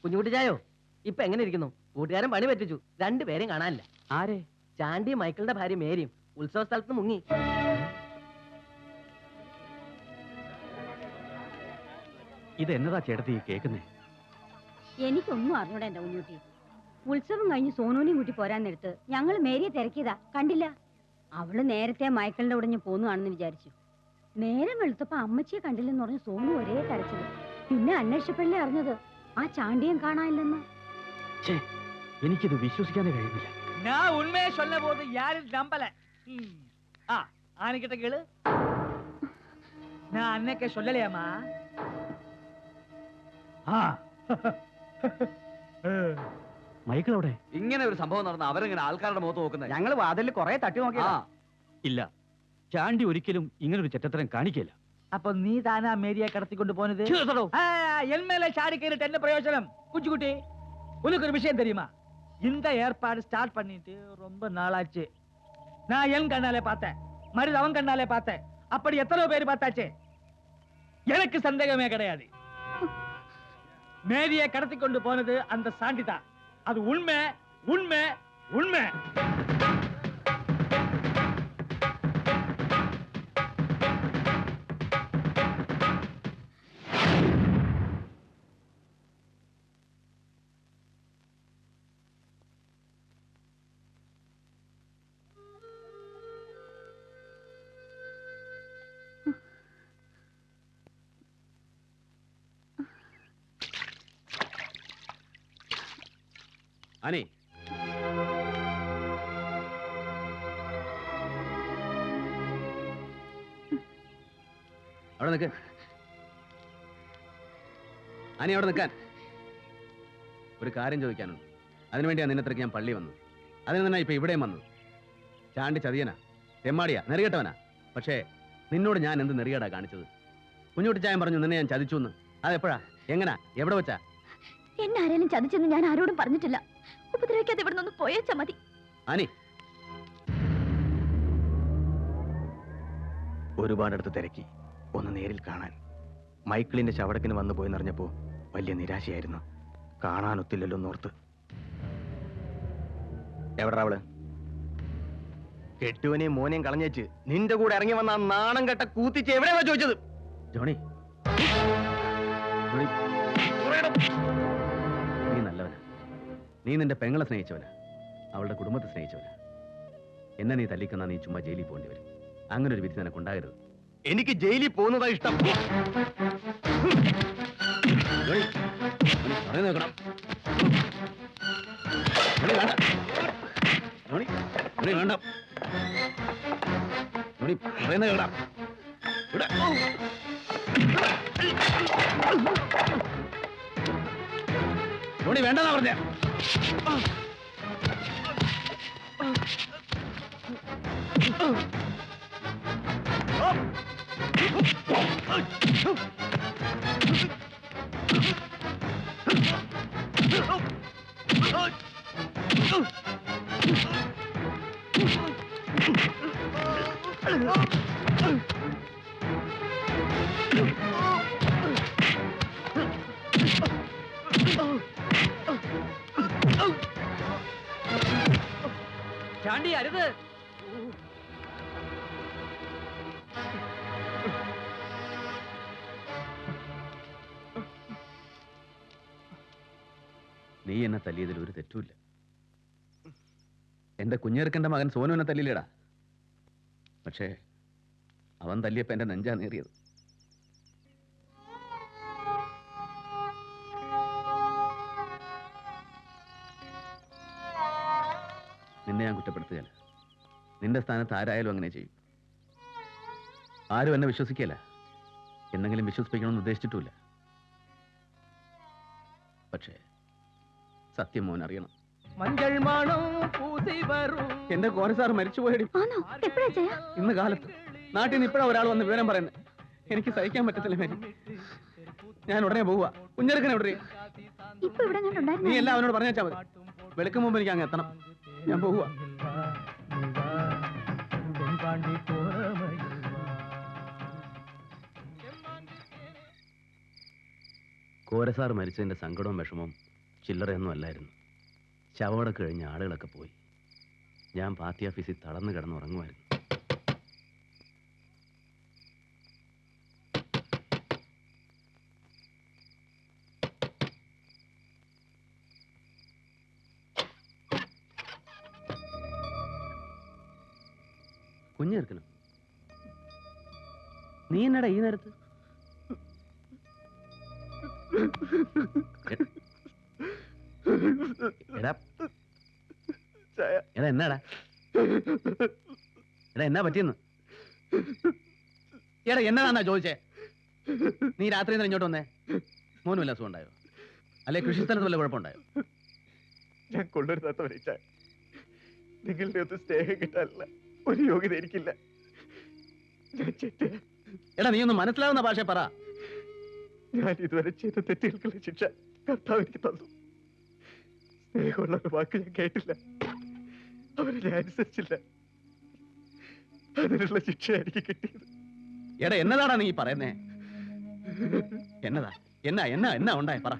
കുഞ്ഞുകുട്ടിച്ചായോ ഇപ്പൊ എങ്ങനെ ഇരിക്കുന്നു? കൂട്ടുകാരൻ പണി പറ്റിച്ചു, രണ്ടുപേരും കാണാനില്ല. ആരെ? ചാണ്ടി മൈക്കിളിന്റെ ഭാര്യ മേരിയും ഉത്സവ സ്ഥലത്ത് മുങ്ങി. ഇത് എന്നതാ ചേട്ടത്തി കേൾക്കുന്നേ? എനിക്കൊന്നും അറിഞ്ഞൂടാ എന്റെ കുഞ്ഞുട്ടി. ഉത്സവം കഴിഞ്ഞ് സോനൂനെയും കൂട്ടി പോരാൻ നേരത്ത് ഞങ്ങൾ മേരിയെ തിരക്കിയതാ, കണ്ടില്ല. അവള് നേരത്തെ മൈക്കിളിന്റെ ഉടഞ്ഞ് പോന്നുകാണെന്ന് വിചാരിച്ചു. നേരം വെളുത്തപ്പോ അമ്മച്ചിയെ കണ്ടില്ലെന്ന് പറഞ്ഞ് സോനു ഒരേ കരച്ചത്. പിന്നെ അന്വേഷിച്ചപ്പോഴല്ലേ അറിഞ്ഞത് ആ ചാണ്ടിയും കാണാനില്ലെന്ന്. എനിക്കിത് വിശ്വസിക്കാനേ കഴിയുന്നില്ല. ഞാൻ ഉണ്മയെ சொல்ல போது யாரும் நம்பல. ஆனக்கிட்ட கேளு. நான் அன்னைக்கே சொல்லலையாமா? മൈക്കിൾ അവിടെ? ഇങ്ങനെ ഒരു സംഭവം നടന്ന അവരെങ്ങനെ ആൾക്കാരുടെ മുഖത്ത് നോക്കുന്നത്? ഞങ്ങൾ വാതിലിൽ കുറെ തട്ടി നോക്കിയാ. ഇല്ല, ചാണ്ടി ഒരിക്കലും ഇങ്ങനൊരു ചെറ്റത്തരം കാണിക്കില്ല. அப்ப நீ தானா மேரியை கடத்தி கொண்டு போனது? என் மேல சாடி கேட்டு என்ன பிரயோஜனம்? குஞ்சுக்குட்டி, உனக்கு ஒரு விஷயம் தெரியுமா? இந்த ஏற்பாடு ஸ்டார்ட் பண்ணிட்டு ரொம்ப நாளாச்சு. நான் என் கண்ணாலே பார்த்தேன், மருது அவன் கண்ணாலே பார்த்தேன். அப்படி எத்தனை பேர் பார்த்தாச்சு? எனக்கு சந்தேகமே கிடையாது. மேரியை கடத்தி கொண்டு போனது அந்த சாண்டி தான். அது உண்மை உண்மை உண்மை. അനി, അവിടെ നിൽക്ക്. അനി, അവിടെ നിൽക്കാൻ. ഒരു കാര്യം ചോദിക്കാനുണ്ട്. അതിനുവേണ്ടിയാ നിന്നത്രയ്ക്ക് ഞാൻ പള്ളി വന്നു. അതിന് തന്നെ ഇപ്പൊ ഇവിടെയും വന്നു. ചാണ്ടി ചതിയനാ, തെമ്മാടിയാ, നെറികെട്ടവനാ. പക്ഷേ നിന്നോട് ഞാൻ എന്ത് നെറികേടാ കാണിച്ചത്? കുഞ്ഞുകുട്ടിച്ചായൻ പറഞ്ഞു നിന്നെ ഞാൻ ചതിച്ചു എന്ന്. അതെപ്പോഴാ, എങ്ങനാ, എവിടെ വെച്ചാ? എന്നെ ആരെങ്കിലും ചതിച്ചെന്ന് ഞാൻ ആരോടും പറഞ്ഞിട്ടില്ല. ഉപദ്രവിക്കാതെ ഇവിടെ നിന്ന് പോയേച്ചാ മതി. അനി, ഒരുപാടടുത്ത് തിരക്കി, ഒന്ന് നേരിൽ കാണാൻ. മൈക്കിളിന്റെ ശവടക്കിന് വന്നു പോയി നിറഞ്ഞപ്പോ വലിയ നിരാശയായിരുന്നു. കാണാനൊത്തില്ലല്ലോ എന്നോർത്ത്. എവിടാ അവള്? കെട്ടുവനെയും മോനെയും കളഞ്ഞേച്ച് നിന്റെ കൂടെ ഇറങ്ങി വന്ന ആ നാണം കെട്ട കൂത്തിച്ച് എവിടെയാ ചോദിച്ചത്? ജോണി, നീ നല്ലവനാ. നീ നിന്റെ പെങ്ങളെ സ്നേഹിച്ചവനാ, അവളുടെ കുടുംബത്തെ സ്നേഹിച്ചവനാ. എന്നെ നീ തല്ലിക്കുന്ന നീ ചുമ്മാ ജയിലിൽ പോകേണ്ടി വരും. അങ്ങനെ ഒരു വിധി നിനക്കുണ്ടാകരുത്. എനിക്ക് ജയിലിൽ പോകുന്നതാ ഇഷ്ടം. വേണ്ടെന്നാ പറഞ്ഞ. ചാണ്ടി അരുത്. നീ എന്നെ തല്ലിയതിൽ ഒരു തെറ്റുമില്ല. എന്റെ കുഞ്ഞെറുക്കന്റെ മകൻ സോനു എന്നെ തല്ലിയില്ലടാ. പക്ഷേ അവൻ തല്ലിയപ്പോ എന്റെ നെഞ്ചാ നേറിയത്. നിന്നെ ഞാൻ കുറ്റപ്പെടുത്തുകയല്ല. നിന്റെ സ്ഥാനത്ത് ആരായാലും അങ്ങനെ ചെയ്യും. ആരും എന്നെ വിശ്വസിക്കല്ല, എന്നെങ്കിലും വിശ്വസിപ്പിക്കണമെന്ന് ഉദ്ദേശിച്ചിട്ടുമില്ല. പക്ഷേ സത്യം മോൻ അറിയണം. മഞ്ഞൾ മണം പൂസി വരും. എന്റെ കോരസാർ മരിച്ചുപോയടി. ഇന്ന് കാലത്ത് നാട്ടിൽ നിന്ന് ഇപ്പഴാ ഒരാൾ വന്ന് വിവരം പറയുന്നത്. എനിക്ക് സഹിക്കാൻ പറ്റത്തില്ല മേരി. ഞാൻ ഉടനെ പോവുക. കുഞ്ഞെടുക്കണ എവിടെ? നീ എല്ലാം അവനോട് പറഞ്ഞാച്ചാ മതി. വെളുക്കും മുമ്പ് എനിക്ക് അങ്ങ് എത്തണം. ഞാൻ പോവുക. കോരസാർ മരിച്ചതിന്റെ സങ്കടവും വിഷമവും ചില്ലറയൊന്നും അല്ലായിരുന്നു. ശവമടക്ക് കഴിഞ്ഞ ആളുകളൊക്കെ പോയി. ഞാൻ പാർട്ടി ഓഫീസിൽ തളർന്നു കിടന്നുറങ്ങുമായിരുന്നു. കുഞ്ഞെടുക്കണം. നീ എന്നടാ ഈ നേരത്ത്? എടാ എടാ എന്നാടാ എടാ എന്നാ പറ്റിയെന്ന്? എടാ എന്നതാന്നാ ചോദിച്ചേ? നീ രാത്രി തന്നെ ഇങ്ങോട്ട് വന്നേ? മോനും വല്ല അസുഖം ഉണ്ടായോ? അല്ലെ കൃഷിസ്ഥലത്ത് വല്ല കുഴപ്പമുണ്ടായോ? ഞാൻ കൊള്ളരുതാത്തവരെ നിങ്ങളുടെ ഒന്നും സ്നേഹം കിട്ടാനില്ല, ഒരു യോഗ്യത എനിക്കില്ല. ഞാൻ ചെറ്റ. എടാ നീ ഒന്ന് മനസ്സിലാവുന്ന ഭാഷ പറ. ഞാൻ ഇതുവരെ ചെയ്ത തെറ്റുകൾക്കുള്ള ശിക്ഷ കർത്താവ് എനിക്ക് തന്നു. സ്നേഹമുള്ള ഒരു വാക്ക് ഞാൻ കേട്ടില്ല, അവരെ ഞാൻ അനുസരിച്ചില്ല. അതിനുള്ള ശിക്ഷ എനിക്ക് കിട്ടിയത്. എടാ എന്നതാടാ നീ പറയുന്നേ? എന്നതാ എന്നാ എന്നാ എന്നാ ഉണ്ടായി പറ.